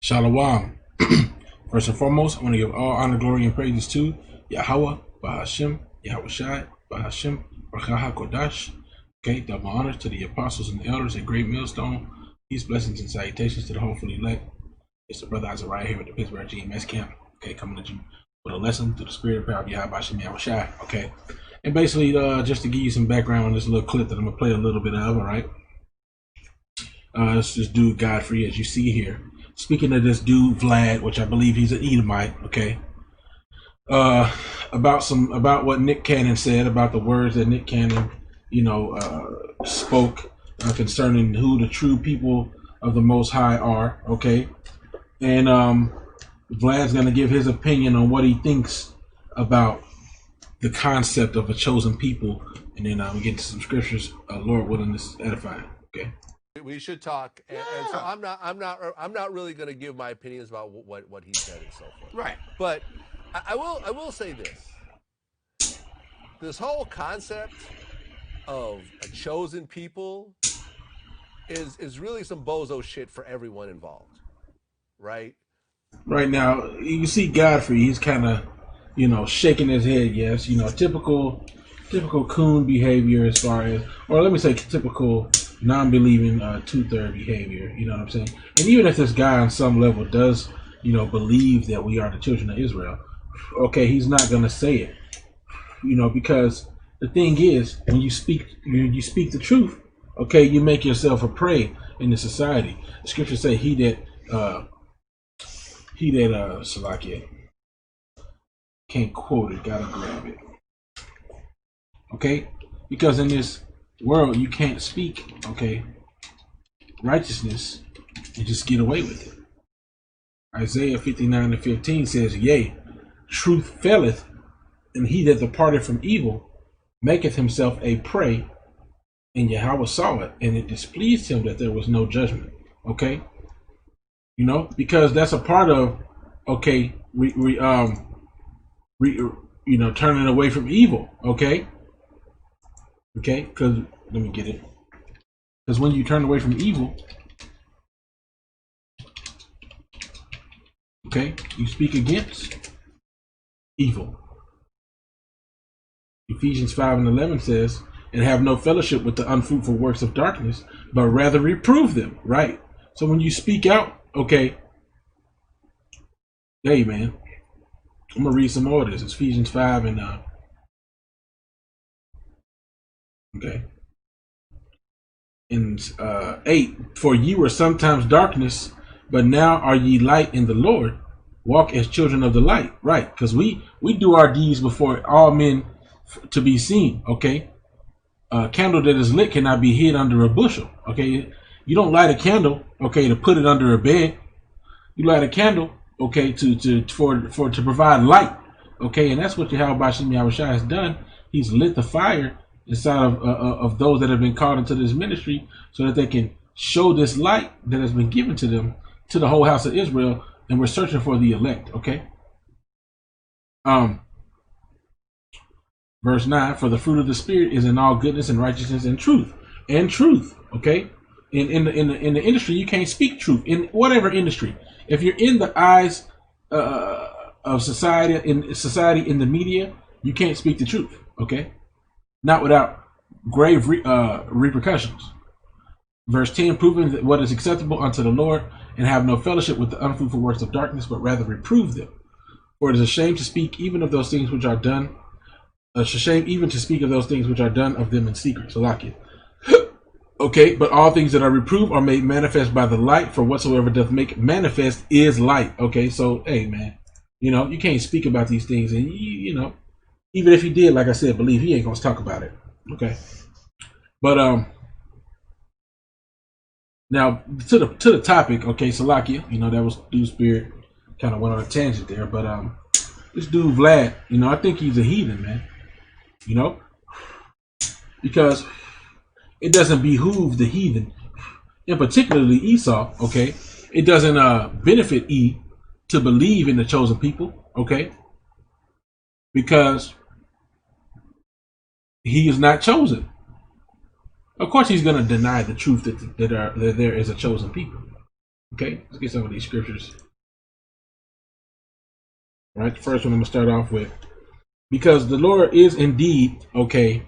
Shalom. First and foremost, I want to give all honor, glory, and praises to Yahweh, Bahashem, Yahweh Shai, Bahashem, Barakaha Kodash. Okay, double honors to the apostles and the elders at Great Millstone. Peace, blessings, and salutations to the hopefully elect. It's the brother Azariah here at the Pittsburgh GMS camp. Okay, coming at you with a lesson through the spirit of power of Yahweh, Bahashem, Yahweh Shai. Okay, and basically, just to give you some background on this little clip that I'm going to play a little bit of, all right? It's this dude Godfrey, as you see here. Speaking of this dude Vlad, which I believe he's an Edomite, okay. About what Nick Cannon said, about the words that Nick Cannon, spoke concerning who the true people of the Most High are, okay. And Vlad's gonna give his opinion on what he thinks about the concept of a chosen people, and then we get to some scriptures. Lord willing, this is edifying, okay. We should talk, and so I'm not really going to give my opinions about what he said and so forth. Right. But I will say this whole concept of a chosen people is really some bozo shit for everyone involved, right? Right now, you see Godfrey. He's kind of, shaking his head. Yes, typical coon behavior as far as, or let me say, typical non-believing two-third behavior. You know what I'm saying? And even if this guy on some level does, believe that we are the children of Israel, okay, he's not gonna say it. Because the thing is, when you speak the truth, okay, you make yourself a prey in the society. The scriptures say, he that Salakia, can't quote it, gotta grab it. Okay? Because in this world you can't speak, okay, righteousness and just get away with it. Isaiah 59:15 says, yea, truth faileth, and he that departed from evil maketh himself a prey, and Yahweh saw it, and it displeased him that there was no judgment. Okay? Because that's a part of, okay, turning away from evil, okay? Okay, because let me get it. Because when you turn away from evil, okay, you speak against evil. Ephesians 5:11 says, and have no fellowship with the unfruitful works of darkness, but rather reprove them. Right. So when you speak out, okay, hey man, I'm gonna read some more of this. It's Ephesians 5 and okay. In 8, for ye were sometimes darkness, but now are ye light in the Lord. Walk as children of the light, right? Because we do our deeds before all men to be seen. Okay, a candle that is lit cannot be hid under a bushel. Okay, you don't light a candle, okay, to put it under a bed. You light a candle, okay, to provide light. Okay, and that's what Yahweh Bashim Yahweh Shai has done. He's lit the fire inside of those that have been called into this ministry, so that they can show this light that has been given to them, to the whole house of Israel, and we're searching for the elect. Okay. Verse 9, for the fruit of the spirit is in all goodness and righteousness and truth. Okay. In the industry, you can't speak truth in whatever industry. If you're in the eyes of society, in the media, you can't speak the truth. Okay. Not without grave repercussions. Verse 10, proving that what is acceptable unto the Lord, and have no fellowship with the unfruitful works of darkness, but rather reprove them. For it is a shame to speak even of those things which are done. It's a shame even to speak of those things which are done of them in secret. So like it. Okay, but all things that are reproved are made manifest by the light, for whatsoever doth make manifest is light. Okay, so hey man, you can't speak about these things, and even if he did, like I said, believe he ain't gonna talk about it. Okay. But now to the topic, okay, Salakia, that was dude spirit, kind of went on a tangent there, but this dude Vlad, I think he's a heathen, man. Because it doesn't behoove the heathen, and particularly Esau, okay? It doesn't benefit E to believe in the chosen people, okay? Because he is not chosen. Of course, he's going to deny the truth that there is a chosen people. Okay, let's get some of these scriptures. All right, the first one I'm gonna start off with, because the Lord is indeed okay.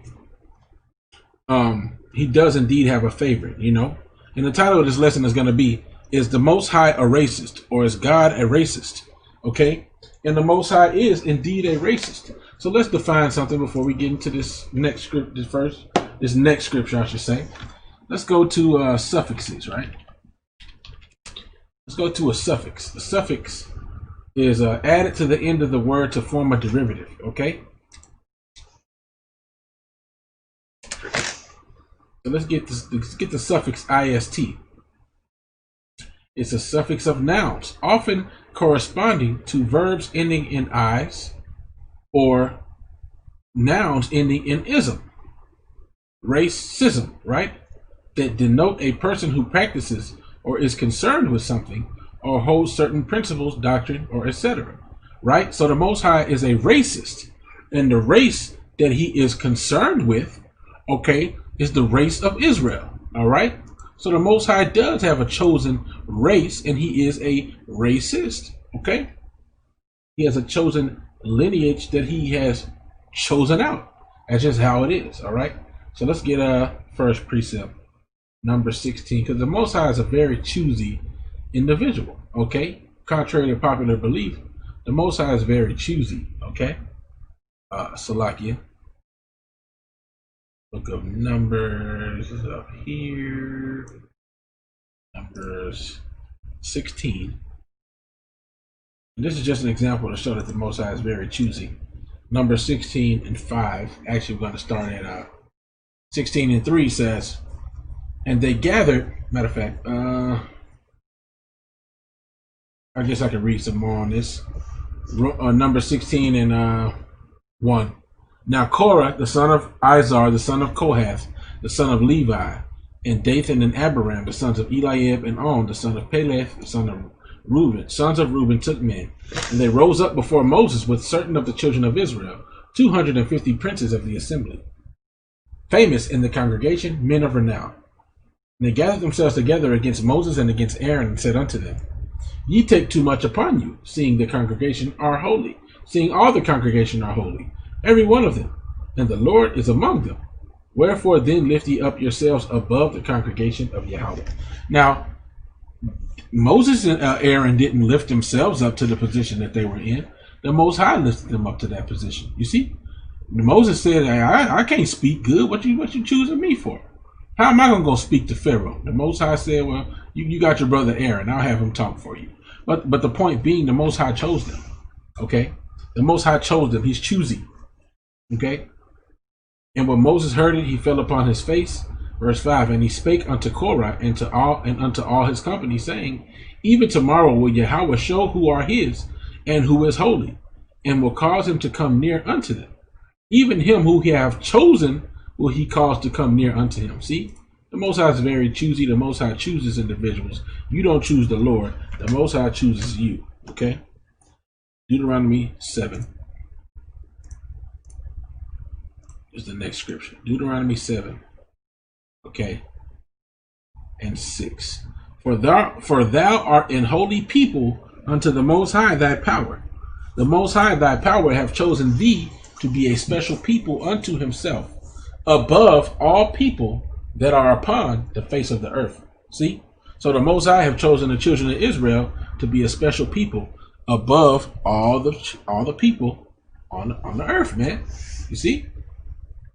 He does indeed have a favorite, you know. And the title of this lesson is going to be, is the Most High a racist, or is God a racist? Okay, and the Most High is indeed a racist. So let's define something before we get into this next script. This next scripture, I should say. Let's go to suffixes, right? Let's go to a suffix. A suffix is added to the end of the word to form a derivative. Okay. So let's get this. Let's get the suffix ist. It's a suffix of nouns, often corresponding to verbs ending in "is" or nouns ending in "ism." Racism, right? That denote a person who practices or is concerned with something or holds certain principles, doctrine, or etc. Right? So the Most High is a racist, and the race that he is concerned with, okay, is the race of Israel. All right. So the Most High does have a chosen race, and he is a racist. Okay. He has a chosen lineage that he has chosen out. That's just how it is. All right. So let's get a first precept, number 16, because the Most High is a very choosy individual. Okay. Contrary to popular belief, the Most High is very choosy. Okay. Salakia. Book of Numbers is up here. Numbers 16. And this is just an example to show that the Most High is very choosy. Number 16 and 5. Actually, we're going to start at 16 and 3 says, and they gathered. Matter of fact, I guess I can read some more on this. Number 16 and 1. Now Korah, the son of Izar, the son of Kohath, the son of Levi, and Dathan and Abiram, the sons of Eliab, and On, the son of Peleth, the son of Reuben, sons of Reuben, took men, and they rose up before Moses with certain of the children of Israel, 250 princes of the assembly, famous in the congregation, men of renown. And they gathered themselves together against Moses and against Aaron, and said unto them, Ye take too much upon you, seeing the congregation are holy, seeing all the congregation are holy, every one of them, and the Lord is among them. Wherefore then lift ye up yourselves above the congregation of Yahweh. Now, Moses and Aaron didn't lift themselves up to the position that they were in. The Most High lifted them up to that position. You see, Moses said, I can't speak good. What you choosing me for? How am I going to go speak to Pharaoh? The Most High said, well, you got your brother Aaron. I'll have him talk for you. But the point being, the Most High chose them. Okay? The Most High chose them. He's choosy. Okay. And when Moses heard it, he fell upon his face. Verse 5. And he spake unto Korah and unto all his company, saying, Even tomorrow will Yahweh show who are his, and who is holy, and will cause him to come near unto them. Even him who he have chosen will he cause to come near unto him. See, the Most High is very choosy. The Most High chooses individuals. You don't choose the Lord. The Most High chooses you. Okay. Deuteronomy 7. Is the next scripture. Deuteronomy 7. Okay. And 6. For thou art an holy people unto the Most High thy power. The Most High thy power have chosen thee to be a special people unto himself, above all people that are upon the face of the earth. See? So the Most High have chosen the children of Israel to be a special people above all the people on the earth, man. You see?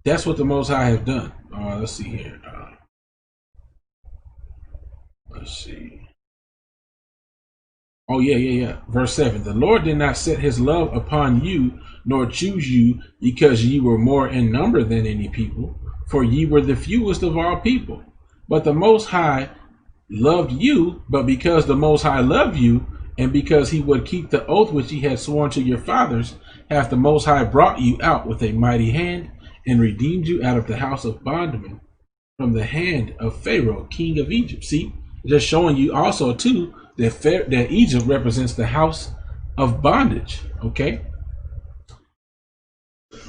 That's what the Most High have done. Let's see here. Let's see. Oh, yeah. Verse 7. The Lord did not set his love upon you, nor choose you, because ye were more in number than any people, for ye were the fewest of all people. But the Most High loved you, but because the Most High loved you, and because he would keep the oath which he had sworn to your fathers, hath the Most High brought you out with a mighty hand, and redeemed you out of the house of bondmen, from the hand of Pharaoh, king of Egypt. See, just showing you also too that Egypt represents the house of bondage. Okay,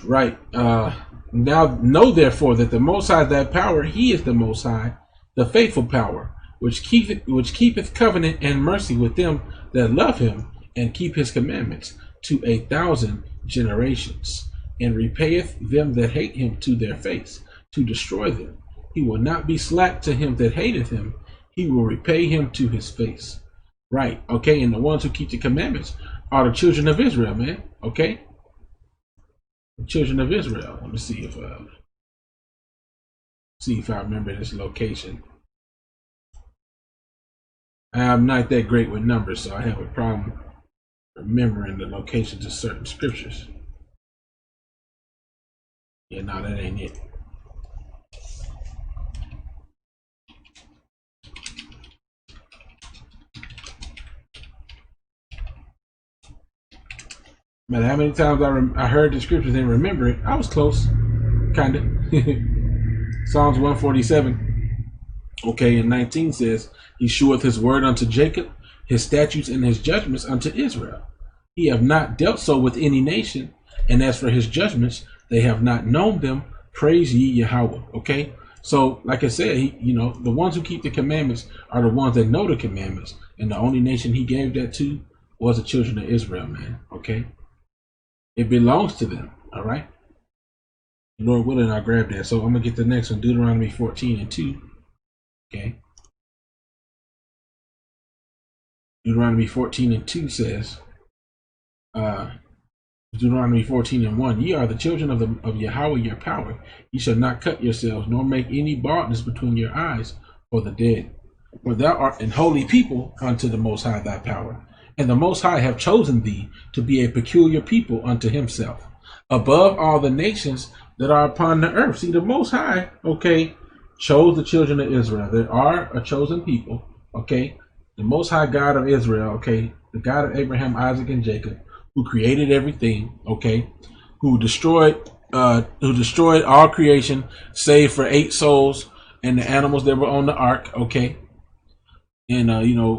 right. Now know therefore that the Most High thy power, he is the Most High, the faithful power, which keepeth covenant and mercy with them that love him and keep his commandments to 1,000 generations, and repayeth them that hate him to their face, to destroy them. He will not be slack to him that hateth him. He will repay him to his face. Right. Okay. And the ones who keep the commandments are the children of Israel, man. Okay. The children of Israel. Let me see if I remember this location. I'm not that great with numbers, so I have a problem remembering the locations of certain scriptures. Yeah, no, that ain't it. No matter how many times I heard the scriptures and remember it, I was close, kind of. Psalms 147, okay, and 19 says, He sheweth his word unto Jacob, his statutes and his judgments unto Israel. He have not dealt so with any nation, and as for his judgments, they have not known them. Praise ye Yahweh. Okay, so like I said, the ones who keep the commandments are the ones that know the commandments, and the only nation he gave that to was the children of Israel, man. Okay, it belongs to them. All right. Lord willing, I'll grab that. So I'm gonna get the next one, Deuteronomy 14:2. Okay. Deuteronomy 14:2 says, Deuteronomy 14:1, ye are the children of Yahweh your power. Ye shall not cut yourselves, nor make any baldness between your eyes for the dead. For thou art an holy people unto the Most High thy power. And the Most High have chosen thee to be a peculiar people unto himself, above all the nations that are upon the earth. See, the Most High, okay, chose the children of Israel. They are a chosen people, okay? The Most High God of Israel, okay, the God of Abraham, Isaac, and Jacob, who created everything, okay, who destroyed all creation, save for 8 souls and the animals that were on the ark, okay, and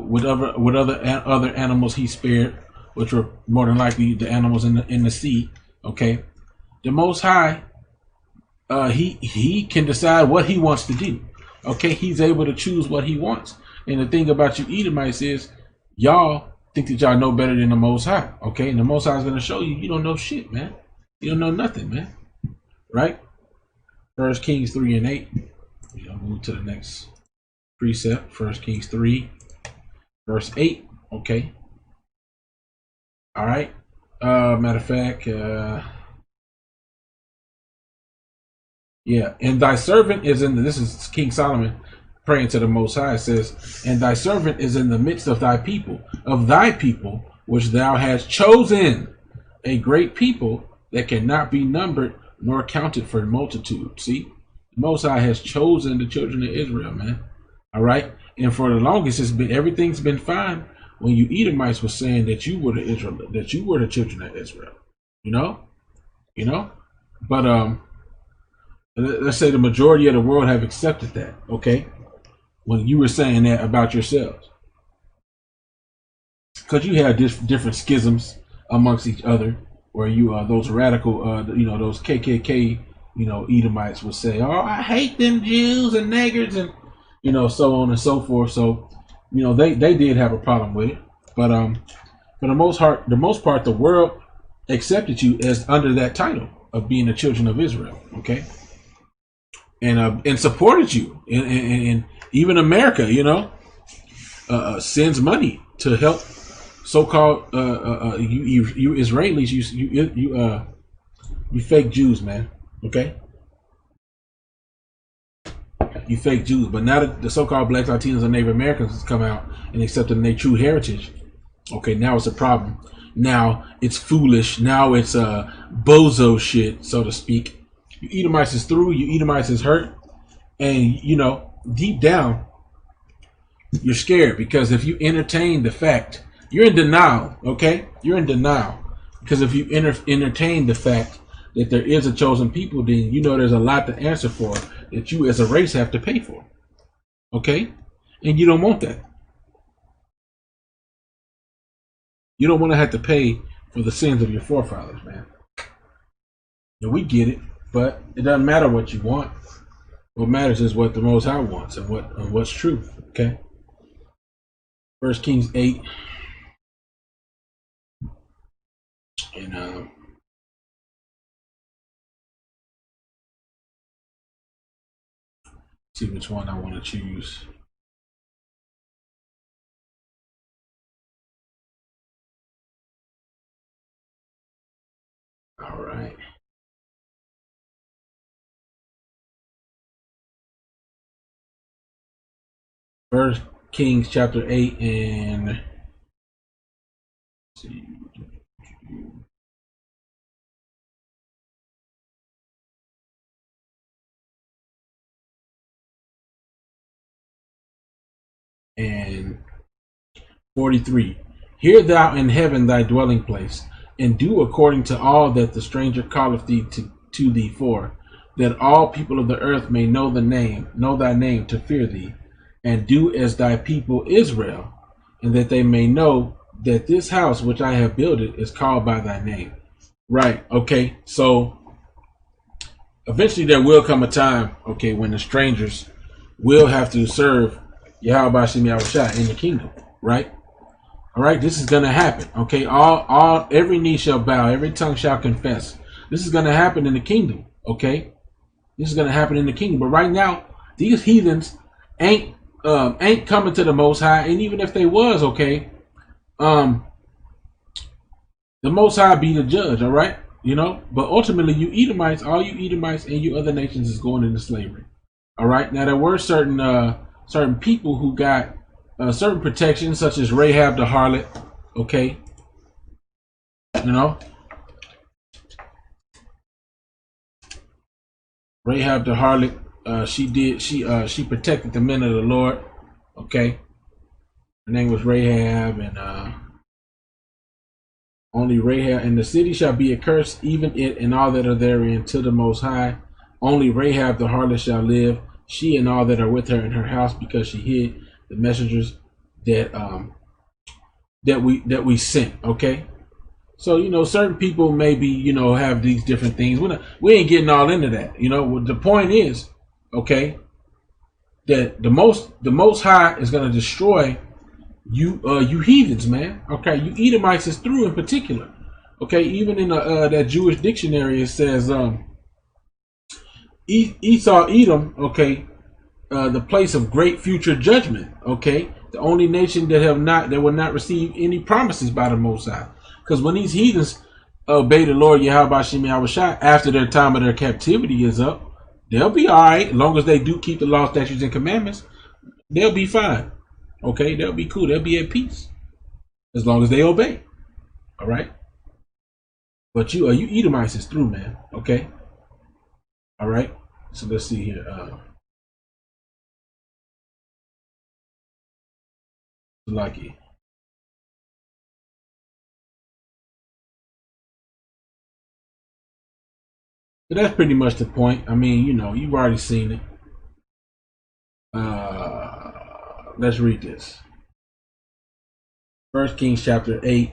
whatever other animals he spared, which were more than likely the animals in the sea, okay. The Most High, he can decide what he wants to do, okay. He's able to choose what he wants. And the thing about you Edomites is, y'all think that y'all know better than the Most High, okay? And the Most High is going to show you, you don't know shit, man. You don't know nothing, man. Right? 1 Kings 3:8. Move to the next precept. 1 Kings 3, verse 8. Okay. All right. Matter of fact, yeah. And thy servant is this is King Solomon praying to the Most High. It says, and thy servant is in the midst of thy people, which thou hast chosen, a great people that cannot be numbered nor counted for multitude. See, the Most High has chosen the children of Israel, man. All right. And for the longest, everything's been fine when you Edomites were saying that you were the children of Israel. But let's say the majority of the world have accepted that, okay? When you were saying that about yourselves, because you had different schisms amongst each other, where you those radical, those KKK, Edomites would say, "Oh, I hate them Jews and niggers," and so on and so forth. So, they did have a problem with it, but for the most part, the world accepted you as under that title of being the children of Israel, okay, and supported you, and even America, sends money to help so-called you Israelis, you fake Jews, man. Okay, you fake Jews. But now that the so-called Blacks, Latinos, and Native Americans has come out and accepted their true heritage, okay, now it's a problem. Now it's foolish. Now it's bozo shit, so to speak. You Edomites is through. You Edomites is hurt, and deep down, you're scared, because if you entertain the fact, you're in denial, okay? You're in denial, because if you entertain the fact that there is a chosen people, then there's a lot to answer for that you as a race have to pay for, okay? And you don't want that. You don't want to have to pay for the sins of your forefathers, man. And we get it, but it doesn't matter what you want. What matters is what the Most High wants and what's true, okay? First Kings 8. And see which one I want to choose. All right. First Kings chapter 8 and let's see. And 43. Hear thou in heaven thy dwelling place, and do according to all that the stranger calleth thee to thee for, that all people of the earth may know thy name to fear thee, and do as thy people Israel, and that they may know that this house which I have builded is called by thy name. Right, okay, so eventually there will come a time, okay, when the strangers will have to serve Yahweh Shem Yahushua in the kingdom, right? All right, this is gonna happen. Okay, every knee shall bow, every tongue shall confess. This is gonna happen in the kingdom. Okay, this is gonna happen in the kingdom. But right now, these heathens ain't coming to the Most High, and even if they was, okay, the Most High be the judge. All right, you know. But ultimately, you Edomites, all you Edomites, and you other nations is going into slavery. All right. Now there were certain people who got certain protections, such as Rahab the harlot. Okay, you know, Rahab the harlot. She protected the men of the Lord. Okay, her name was Rahab, and only Rahab, and the city shall be accursed, even it and all that are therein, to the Most High. Only Rahab the harlot shall live, she and all that are with her in her house, because she hid the messengers that we sent. Okay, so you know, certain people maybe, you know, have these different things. We ain't getting all into that. You know, the point is, okay, that the most High is going to destroy you heathens, man. Okay, you Edomites is through in particular. Okay, even in that Jewish dictionary it says Esau, Edom, okay, the place of great future judgment. Okay, the only nation that will not receive any promises by the Most High. Because when these heathens obey the Lord Yahweh Shem Yahushua after their time of their captivity is up, they'll be all right as long as they do keep the law, statutes, and commandments. They'll be fine. Okay, they'll be cool. They'll be at peace as long as they obey. All right. But you Edomites is through, man. Okay. All right. So let's see here. Lucky. But that's pretty much the point. I mean, you know, you've already seen it. Let's read this. First Kings chapter 8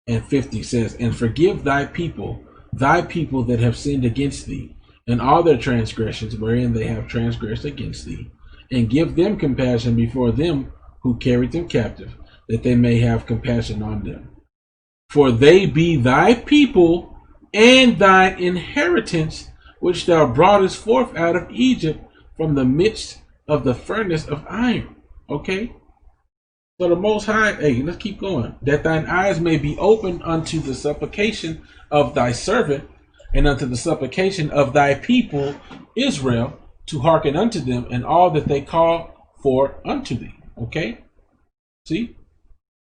and 50 says, and forgive thy people that have sinned against thee, and all their transgressions wherein they have transgressed against thee, and give them compassion before them who carried them captive, that they may have compassion on them. For they be thy people and thine inheritance, which thou broughtest forth out of Egypt from the midst of the furnace of iron. Okay? So the Most High, hey, let's keep going. That thine eyes may be opened unto the supplication of thy servant, and unto the supplication of thy people Israel, to hearken unto them and all that they call for unto thee. Okay? See?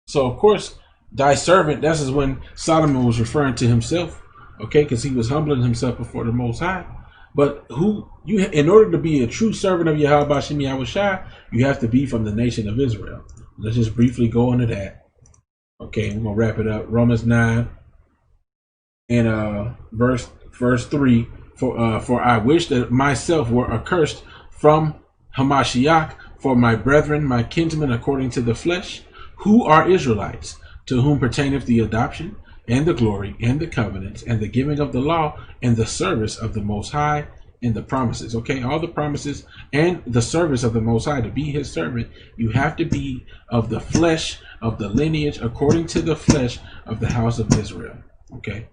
So of course, thy servant, this is when Solomon was referring to himself. Okay, because he was humbling himself before the Most High. But in order to be a true servant of Yahweh Shem Yahushua, you have to be from the nation of Israel. Let's just briefly go into that. Okay, we're gonna wrap it up. Romans 9 and verse 3. For I wish that myself were accursed from Hamashiach for my brethren, my kinsmen according to the flesh, who are Israelites, to whom pertaineth the adoption, and the glory, and the covenants, and the giving of the law, and the service of the Most High, and the promises. Okay, all the promises and the service of the Most High. To be His servant, you have to be of the flesh, of the lineage, according to the flesh of the house of Israel. Okay.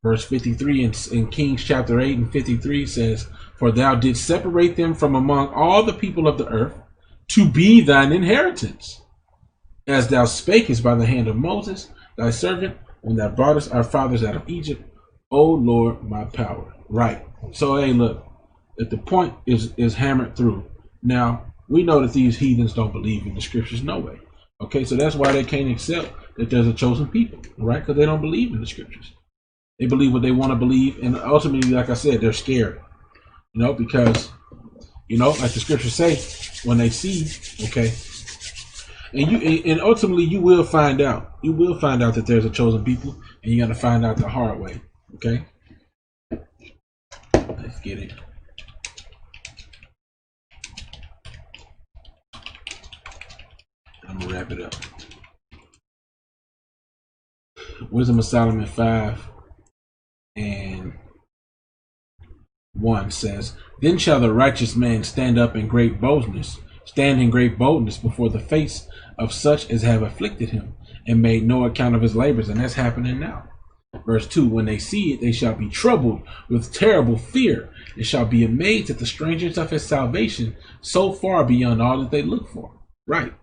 Verse 53 in Kings chapter 8 and 53 says, "For thou didst separate them from among all the people of the earth to be thine inheritance, as thou spakest by the hand of Moses, thy servant, when thou broughtest our fathers out of Egypt, O Lord, my power." Right. So, hey, look, if the point is hammered through. Now, we know that these heathens don't believe in the scriptures, no way. Okay, so that's why they can't accept that there's a chosen people, right? Because they don't believe in the scriptures. They believe what they want to believe, and ultimately, like I said, they're scared, because, like the scriptures say, when they see, okay, and ultimately you will find out. You will find out that there's a chosen people, and you got to find out the hard way, okay? Let's get it. I'm gonna wrap it up. Wisdom of Solomon 5:1 says, "Then shall the righteous man stand in great boldness before the face of such as have afflicted him, and made no account of his labors." And that's happening now. Verse 2, "When they see it, they shall be troubled with terrible fear, and shall be amazed at the strangeness of his salvation, so far beyond all that they look for." Right,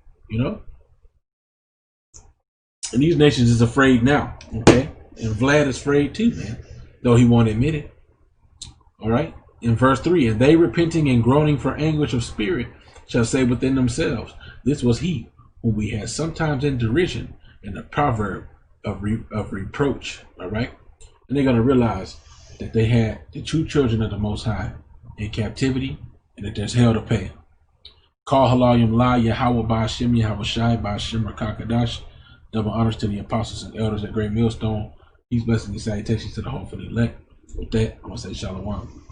And these nations is afraid now, okay? And Vlad is afraid too, man, though he won't admit it. All right? In verse 3, "And they repenting and groaning for anguish of spirit shall say within themselves, This was he whom we had sometimes in derision, and a proverb of reproach." All right? And they're going to realize that they had the true children of the Most High in captivity, and that there's hell to pay. Call halal yom la Yahweh Ba'ashem Yahweh Shai Ba'ashem Rakakadash. Double honors to the apostles and elders at Great Millstone. Peace, blessings, and salutations to the hopeful elect. With that, I'm going to say shalom.